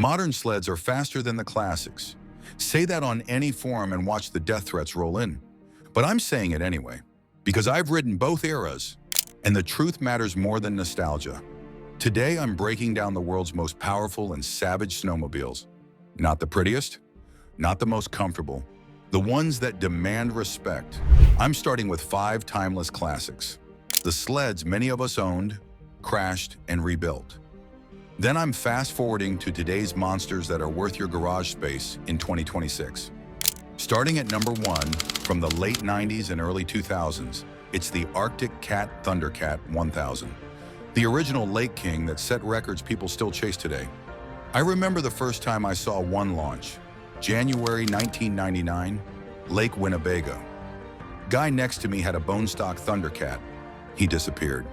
Modern sleds are faster than the classics. Say that on any forum and watch the death threats roll in. But I'm saying it anyway, because I've ridden both eras, and the truth matters more than nostalgia. Today, I'm breaking down the world's most powerful and savage snowmobiles. Not the prettiest, not the most comfortable, the ones that demand respect. I'm starting with 5 timeless classics. The sleds many of us owned, crashed, and rebuilt. Then I'm fast-forwarding to today's monsters that are worth your garage space in 2026. Starting at number 1, from the late 90s and early 2000s, it's the Arctic Cat Thundercat 1000. The original Lake King that set records people still chase today. I remember the first time I saw one launch, January 1999, Lake Winnebago. Guy next to me had a bone stock Thundercat. He disappeared.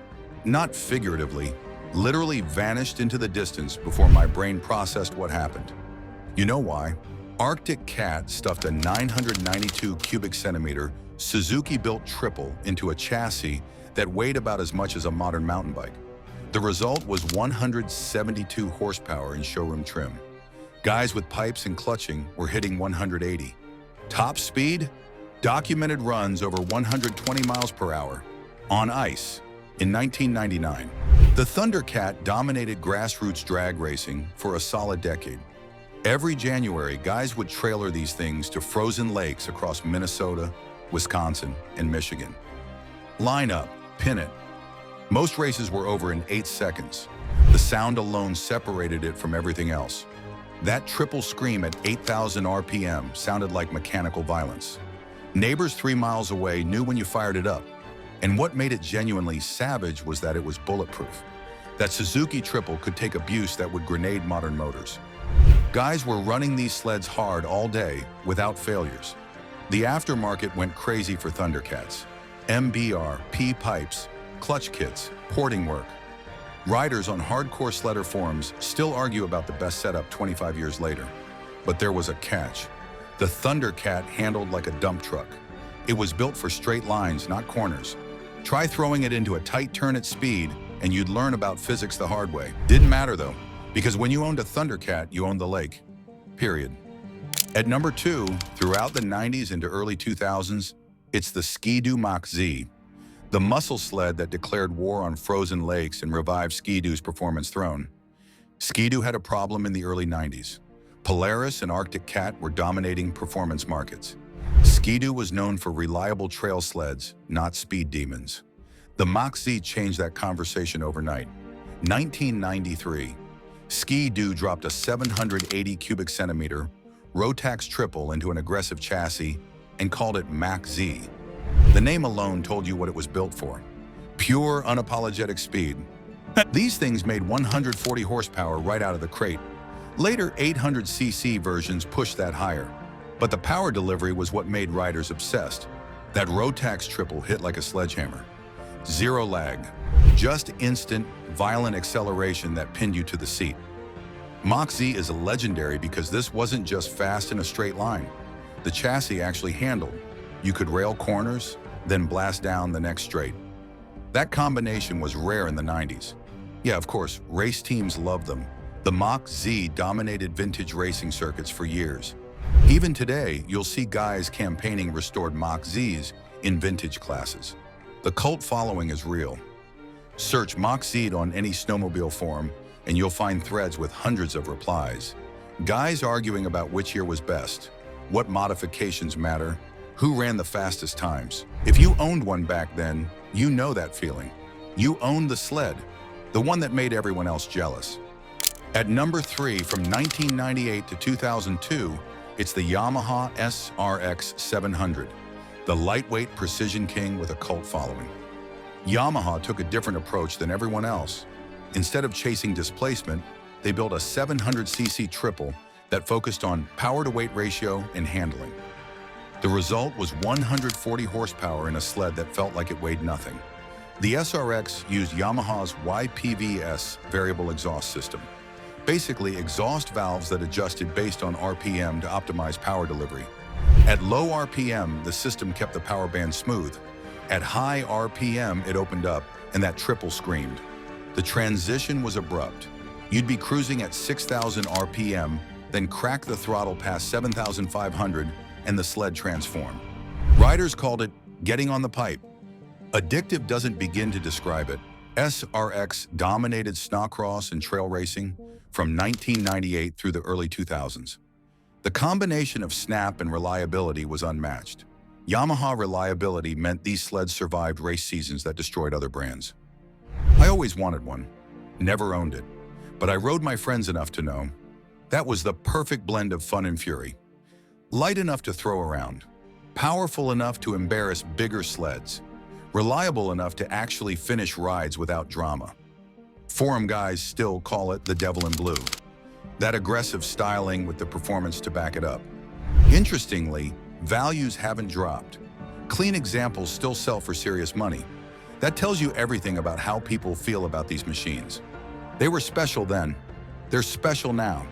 Not figuratively, literally vanished into the distance before my brain processed what happened. You know why? Arctic Cat stuffed a 992 cubic centimeter Suzuki-built triple into a chassis that weighed about as much as a modern mountain bike. The result was 172 horsepower in showroom trim. Guys with pipes and clutching were hitting 180. Top speed? Documented runs over 120 miles per hour on ice in 1999. The Thundercat dominated grassroots drag racing for a solid decade. Every January, guys would trailer these things to frozen lakes across Minnesota, Wisconsin, and Michigan. Line up, pin it. Most races were over in 8 seconds. The sound alone separated it from everything else. That triple scream at 8,000 RPM sounded like mechanical violence. Neighbors 3 miles away knew when you fired it up. And what made it genuinely savage was that it was bulletproof. That Suzuki triple could take abuse that would grenade modern motors. Guys were running these sleds hard all day without failures. The aftermarket went crazy for Thundercats. MBR, P-pipes, clutch kits, porting work. Riders on hardcore sledder forums still argue about the best setup 25 years later. But there was a catch. The Thundercat handled like a dump truck. It was built for straight lines, not corners. Try throwing it into a tight turn at speed, and you'd learn about physics the hard way. Didn't matter though, because when you owned a Thundercat, you owned the lake. Period. At number 2, throughout the 90s into early 2000s, it's the Ski-Doo Mach Z, the muscle sled that declared war on frozen lakes and revived Ski-Doo's performance throne. Ski-Doo had a problem in the early 90s. Polaris and Arctic Cat were dominating performance markets. Ski-Doo was known for reliable trail sleds, not speed demons. The Mach Z changed that conversation overnight. 1993, Ski-Doo dropped a 780 cubic centimeter Rotax triple into an aggressive chassis and called it Mach Z. The name alone told you what it was built for. Pure, unapologetic speed. These things made 140 horsepower right out of the crate. Later 800cc versions pushed that higher. But the power delivery was what made riders obsessed. That Rotax triple hit like a sledgehammer. Zero lag. Just instant, violent acceleration that pinned you to the seat. Mach Z is legendary because this wasn't just fast in a straight line. The chassis actually handled. You could rail corners, then blast down the next straight. That combination was rare in the 90s. Yeah, of course, race teams loved them. The Mach Z dominated vintage racing circuits for years. Even today, you'll see guys campaigning restored Mach Zs in vintage classes. The cult following is real. Search Mach Z on any snowmobile forum, and you'll find threads with hundreds of replies. Guys arguing about which year was best, what modifications matter, who ran the fastest times. If you owned one back then, you know that feeling. You owned the sled, the one that made everyone else jealous. At number 3, from 1998 to 2002, it's the Yamaha SRX700, the lightweight precision king with a cult following. Yamaha took a different approach than everyone else. Instead of chasing displacement, they built a 700cc triple that focused on power-to-weight ratio and handling. The result was 140 horsepower in a sled that felt like it weighed nothing. The SRX used Yamaha's YPVS variable exhaust system. Basically, exhaust valves that adjusted based on RPM to optimize power delivery. At low RPM, the system kept the power band smooth. At high RPM, it opened up, and that triple screamed. The transition was abrupt. You'd be cruising at 6,000 RPM, then crack the throttle past 7,500 and the sled transform. Riders called it getting on the pipe. Addictive doesn't begin to describe it. SRX dominated snowcross and trail racing from 1998 through the early 2000s. The combination of snap and reliability was unmatched. Yamaha reliability meant these sleds survived race seasons that destroyed other brands. I always wanted one, never owned it, but I rode my friends enough to know that was the perfect blend of fun and fury. Light enough to throw around, powerful enough to embarrass bigger sleds, reliable enough to actually finish rides without drama. Forum guys still call it the devil in blue. That aggressive styling with the performance to back it up. Interestingly, values haven't dropped. Clean examples still sell for serious money. That tells you everything about how people feel about these machines. They were special then. They're special now.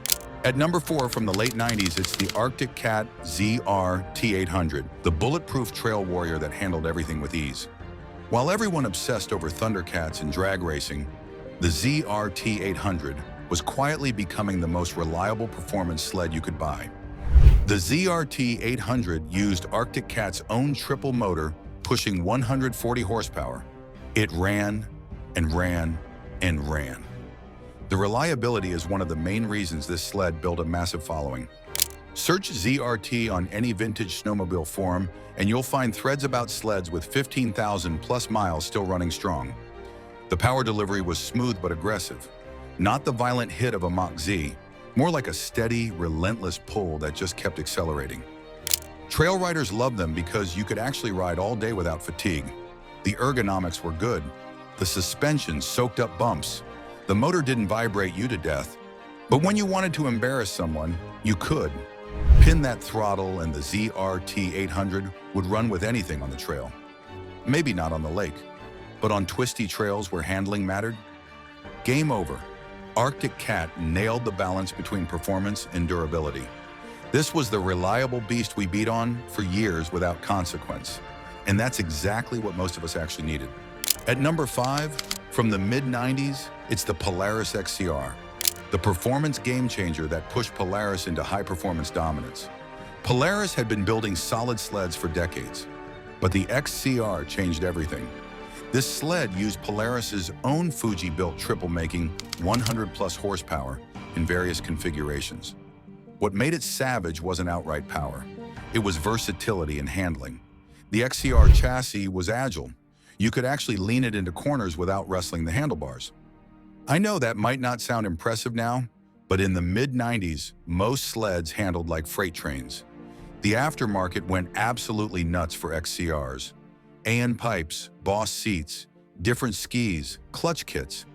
At number 4 from the late 90s, it's the Arctic Cat ZRT800, the bulletproof trail warrior that handled everything with ease. While everyone obsessed over Thundercats and drag racing, the ZRT800 was quietly becoming the most reliable performance sled you could buy. The ZRT800 used Arctic Cat's own triple motor, pushing 140 horsepower. It ran and ran and ran. The reliability is one of the main reasons this sled built a massive following. Search ZRT on any vintage snowmobile forum, and you'll find threads about sleds with 15,000 plus miles still running strong. The power delivery was smooth but aggressive. Not the violent hit of a Mach Z, more like a steady, relentless pull that just kept accelerating. Trail riders loved them because you could actually ride all day without fatigue. The ergonomics were good. The suspension soaked up bumps. The motor didn't vibrate you to death. But when you wanted to embarrass someone, you could. Pin that throttle and the ZRT800 would run with anything on the trail. Maybe not on the lake, but on twisty trails where handling mattered? Game over. Arctic Cat nailed the balance between performance and durability. This was the reliable beast we beat on for years without consequence. And that's exactly what most of us actually needed. At number 5, from the mid-90s, it's the Polaris XCR, the performance game changer that pushed Polaris into high-performance dominance. Polaris had been building solid sleds for decades, but the XCR changed everything. This sled used Polaris's own Fuji-built triple-making 100-plus horsepower in various configurations. What made it savage wasn't outright power. It was versatility and handling. The XCR chassis was agile. You could actually lean it into corners without wrestling the handlebars. I know that might not sound impressive now, but in the mid-90s, most sleds handled like freight trains. The aftermarket went absolutely nuts for XCRs. AN pipes, Boss seats, different skis, clutch kits.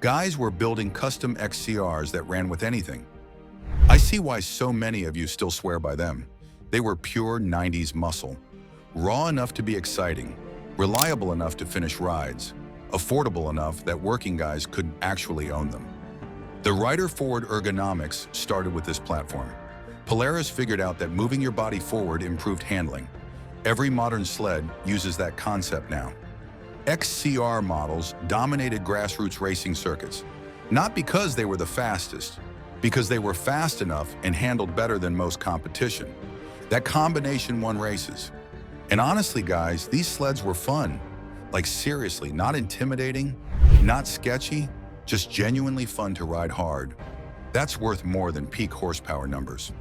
Guys were building custom XCRs that ran with anything. I see why so many of you still swear by them. They were pure 90s muscle. Raw enough to be exciting, reliable enough to finish rides, affordable enough that working guys could actually own them. The rider-forward ergonomics started with this platform. Polaris figured out that moving your body forward improved handling. Every modern sled uses that concept now. XCR models dominated grassroots racing circuits, not because they were the fastest, because they were fast enough and handled better than most competition. That combination won races. And honestly, guys, these sleds were fun. Like seriously, not intimidating, not sketchy, just genuinely fun to ride hard. That's worth more than peak horsepower numbers.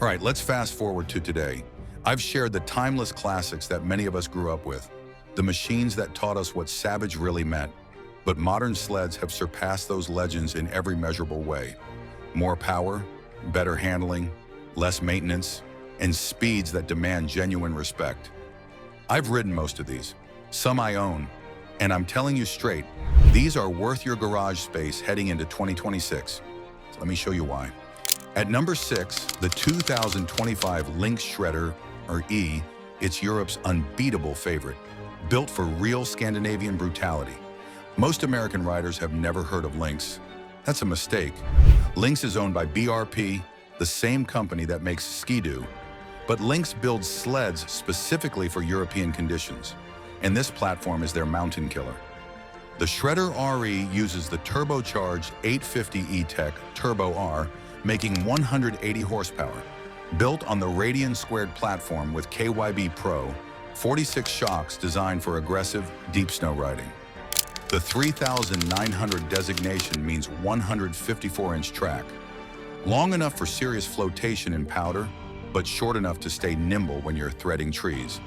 All right, let's fast forward to today. I've shared the timeless classics that many of us grew up with, the machines that taught us what savage really meant. But modern sleds have surpassed those legends in every measurable way. More power, better handling, less maintenance, and speeds that demand genuine respect. I've ridden most of these. Some I own, and I'm telling you straight, these are worth your garage space heading into 2026. So let me show you why. At number 6, the 2025 Lynx Shredder RE, it's Europe's unbeatable favorite, built for real Scandinavian brutality. Most American riders have never heard of Lynx. That's a mistake. Lynx is owned by BRP, the same company that makes Ski-Doo, but Lynx builds sleds specifically for European conditions, and this platform is their mountain killer. The Shredder RE uses the turbocharged 850 E-Tech Turbo R, making 180 horsepower. Built on the Radian Squared platform with KYB Pro, 46 shocks designed for aggressive, deep snow riding. The 3,900 designation means 154-inch track. Long enough for serious flotation in powder, but short enough to stay nimble when you're threading trees.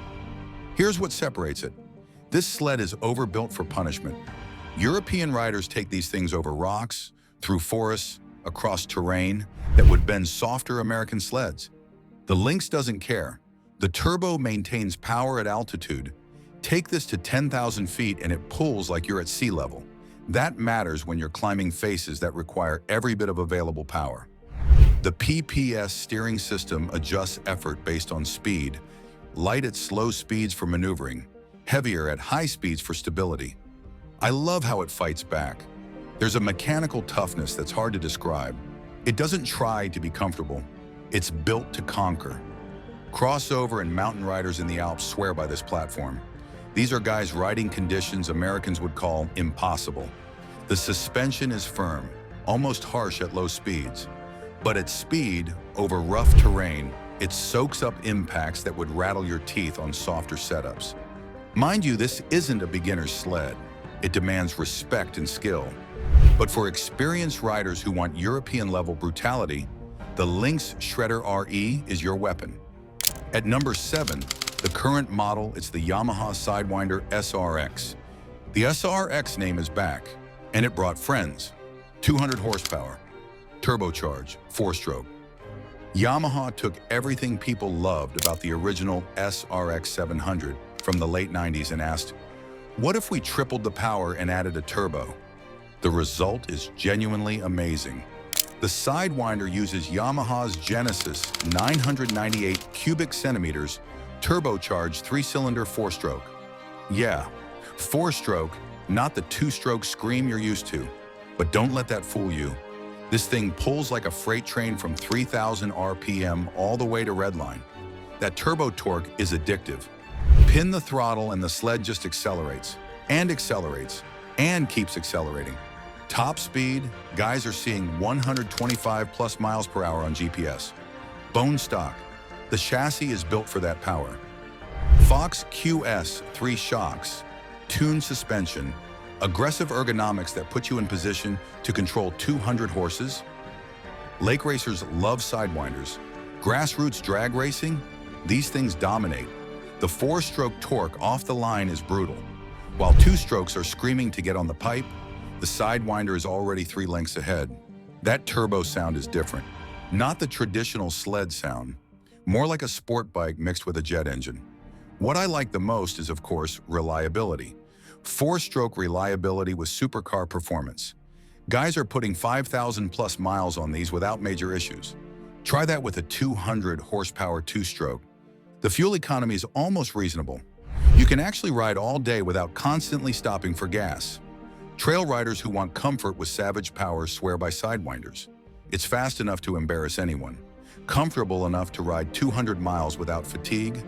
Here's what separates it. This sled is overbuilt for punishment. European riders take these things over rocks, through forests, across terrain that would bend softer American sleds. The Lynx doesn't care. The turbo maintains power at altitude. Take this to 10,000 feet and it pulls like you're at sea level. That matters when you're climbing faces that require every bit of available power. The PPS steering system adjusts effort based on speed, light at slow speeds for maneuvering, heavier at high speeds for stability. I love how it fights back. There's a mechanical toughness that's hard to describe. It doesn't try to be comfortable. It's built to conquer. Crossover and mountain riders in the Alps swear by this platform. These are guys riding conditions Americans would call impossible. The suspension is firm, almost harsh at low speeds. But at speed, over rough terrain, it soaks up impacts that would rattle your teeth on softer setups. Mind you, this isn't a beginner's sled. It demands respect and skill. But for experienced riders who want European-level brutality, the Lynx Shredder RE is your weapon. At number 7, the current model is the Yamaha Sidewinder SRX. The SRX name is back, and it brought friends. 200 horsepower, turbocharged, 4-stroke. Yamaha took everything people loved about the original SRX700 from the late 90s and asked, what if we tripled the power and added a turbo? The result is genuinely amazing. The Sidewinder uses Yamaha's Genesis 998 cubic centimeters turbocharged 3-cylinder 4-stroke. Yeah, 4-stroke, not the 2-stroke scream you're used to. But don't let that fool you. This thing pulls like a freight train from 3,000 RPM all the way to redline. That turbo torque is addictive. Pin the throttle and the sled just accelerates, and keeps accelerating. Top speed, guys are seeing 125 plus miles per hour on GPS. Bone stock. The chassis is built for that power. Fox QS 3 shocks, tuned suspension, aggressive ergonomics that put you in position to control 200 horses. Lake racers love Sidewinders. Grassroots drag racing, these things dominate. The 4-stroke torque off the line is brutal. While 2-strokes are screaming to get on the pipe, the Sidewinder is already 3 lengths ahead. That turbo sound is different. Not the traditional sled sound, more like a sport bike mixed with a jet engine. What I like the most is, of course, reliability. 4-stroke reliability with supercar performance. Guys are putting 5,000 plus miles on these without major issues. Try that with a 200 horsepower 2-stroke. The fuel economy is almost reasonable. You can actually ride all day without constantly stopping for gas. Trail riders who want comfort with savage power swear by Sidewinders. It's fast enough to embarrass anyone. Comfortable enough to ride 200 miles without fatigue.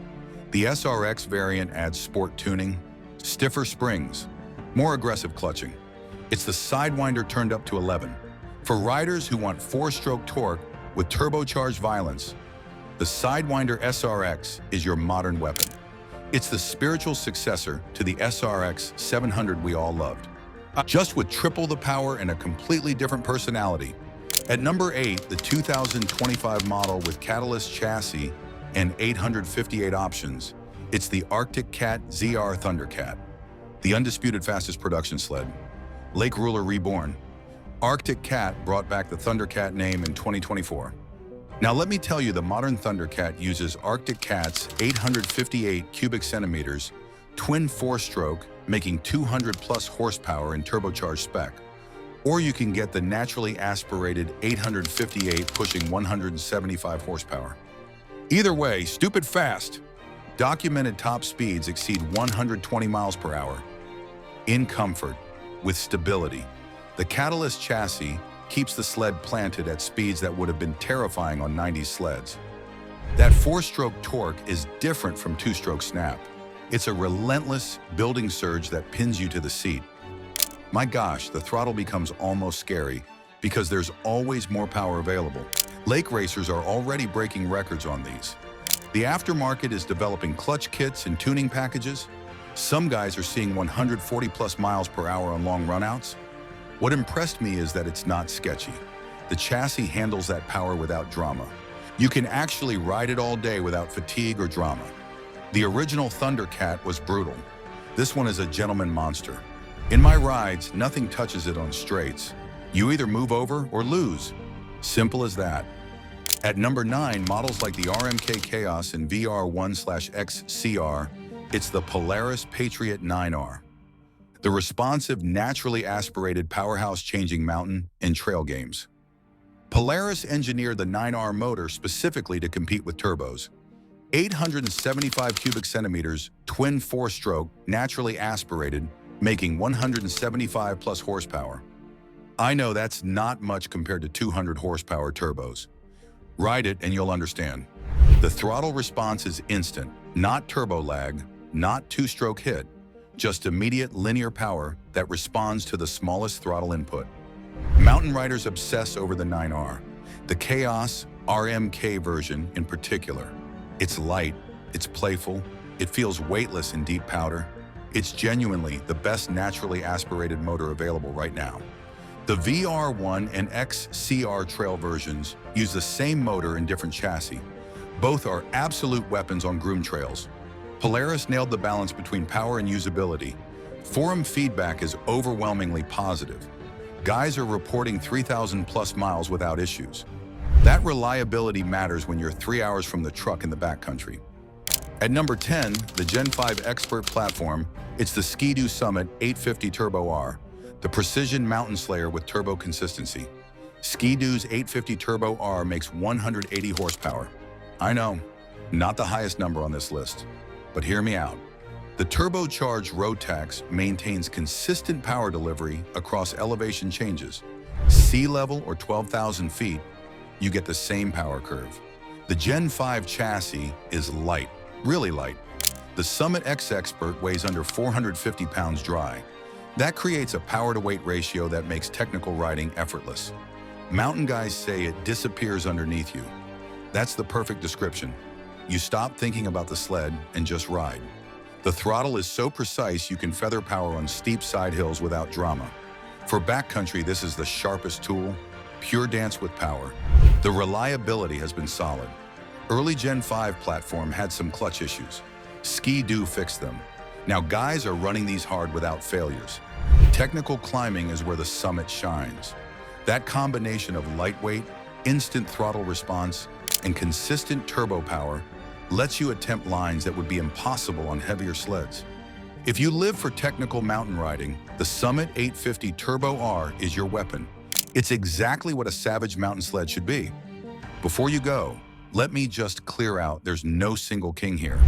The SRX variant adds sport tuning, stiffer springs, more aggressive clutching. It's the Sidewinder turned up to 11. For riders who want 4-stroke torque with turbocharged violence, the Sidewinder SRX is your modern weapon. It's the spiritual successor to the SRX700 we all loved, just with triple the power and a completely different personality. At number 8, the 2025 model with Catalyst chassis and 858 options, it's the Cat ZR Thundercat, the undisputed fastest production sled. Lake Ruler reborn. Cat brought back the Thundercat name in 2024. Now let me tell you, the modern Thundercat uses Cat's 858 cubic centimeters, twin 4-stroke, making 200 plus horsepower in turbocharged spec. Or you can get the naturally aspirated 858 pushing 175 horsepower. Either way, stupid fast. Documented top speeds exceed 120 miles per hour. In comfort, with stability. The Catalyst chassis keeps the sled planted at speeds that would have been terrifying on 90s sleds. That 4-stroke torque is different from 2-stroke snap. It's a relentless building surge that pins you to the seat. My gosh, the throttle becomes almost scary because there's always more power available. Lake racers are already breaking records on these. The aftermarket is developing clutch kits and tuning packages. Some guys are seeing 140 plus miles per hour on long runouts. What impressed me is that it's not sketchy. The chassis handles that power without drama. You can actually ride it all day without fatigue or drama. The original Thundercat was brutal. This one is a gentleman monster. In my rides, nothing touches it on straights. You either move over or lose. Simple as that. At number 9, models like the RMK Chaos and VR1/XCR, it's the Polaris Patriot 9R. The responsive, naturally aspirated powerhouse-changing mountain and trail games. Polaris engineered the 9R motor specifically to compete with turbos. 875 cubic centimeters, twin 4-stroke, naturally aspirated, making 175 plus horsepower. I know that's not much compared to 200 horsepower turbos. Ride it and you'll understand. The throttle response is instant, not turbo lag, not two-stroke hit, just immediate linear power that responds to the smallest throttle input. Mountain riders obsess over the 9R, the Chaos RMK version in particular. It's light, it's playful, it feels weightless in deep powder. It's genuinely the best naturally aspirated motor available right now. The VR1 and XCR trail versions use the same motor in different chassis. Both are absolute weapons on groomed trails. Polaris nailed the balance between power and usability. Forum feedback is overwhelmingly positive. Guys are reporting 3,000 plus miles without issues. That reliability matters when you're 3 hours from the truck in the backcountry. At number 10, the Gen 5 Expert platform, it's the Ski-Doo Summit 850 Turbo R, the precision mountain slayer with turbo consistency. Ski-Doo's 850 Turbo R makes 180 horsepower. I know, not the highest number on this list, but hear me out. The turbocharged Rotax maintains consistent power delivery across elevation changes. Sea level or 12,000 feet, you get the same power curve. The Gen 5 chassis is light, really light. The Summit X Expert weighs under 450 pounds dry. That creates a power-to-weight ratio that makes technical riding effortless. Mountain guys say it disappears underneath you. That's the perfect description. You stop thinking about the sled and just ride. The throttle is so precise you can feather power on steep side hills without drama. For backcountry, this is the sharpest tool, pure dance with power. The reliability has been solid. Early Gen 5 platform had some clutch issues. Ski-Doo fixed them. Now guys are running these hard without failures. Technical climbing is where the Summit shines. That combination of lightweight, instant throttle response, and consistent turbo power lets you attempt lines that would be impossible on heavier sleds. If you live for technical mountain riding, the Summit 850 Turbo R is your weapon. It's exactly what a savage mountain sled should be. Before you go, let me just clear out there's no single king here.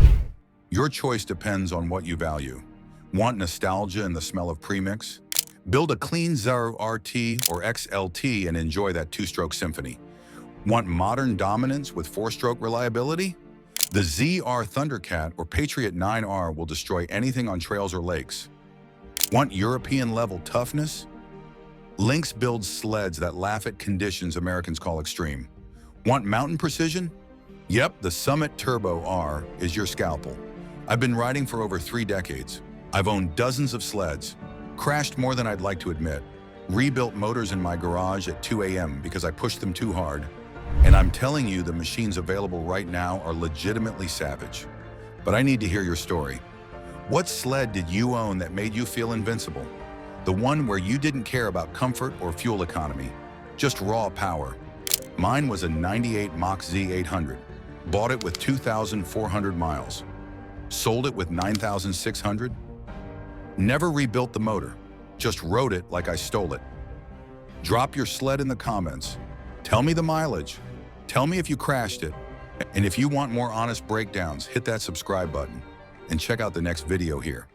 Your choice depends on what you value. Want nostalgia and the smell of premix? Build a clean ZRT or XLT and enjoy that two-stroke symphony. Want modern dominance with four-stroke reliability? The ZR Thundercat or Patriot 9R will destroy anything on trails or lakes. Want European-level toughness? Lynx builds sleds that laugh at conditions Americans call extreme. Want mountain precision? Yep, the Summit Turbo R is your scalpel. I've been riding for over 3 decades. I've owned dozens of sleds, crashed more than I'd like to admit, rebuilt motors in my garage at 2 a.m. because I pushed them too hard. And I'm telling you, the machines available right now are legitimately savage. But I need to hear your story. What sled did you own that made you feel invincible? The one where you didn't care about comfort or fuel economy, just raw power. Mine was a '98 Mach Z 800. Bought it with 2,400 miles. Sold it with 9,600. Never rebuilt the motor, just rode it like I stole it. Drop your sled in the comments. Tell me the mileage. Tell me if you crashed it. And if you want more honest breakdowns, hit that subscribe button and check out the next video here.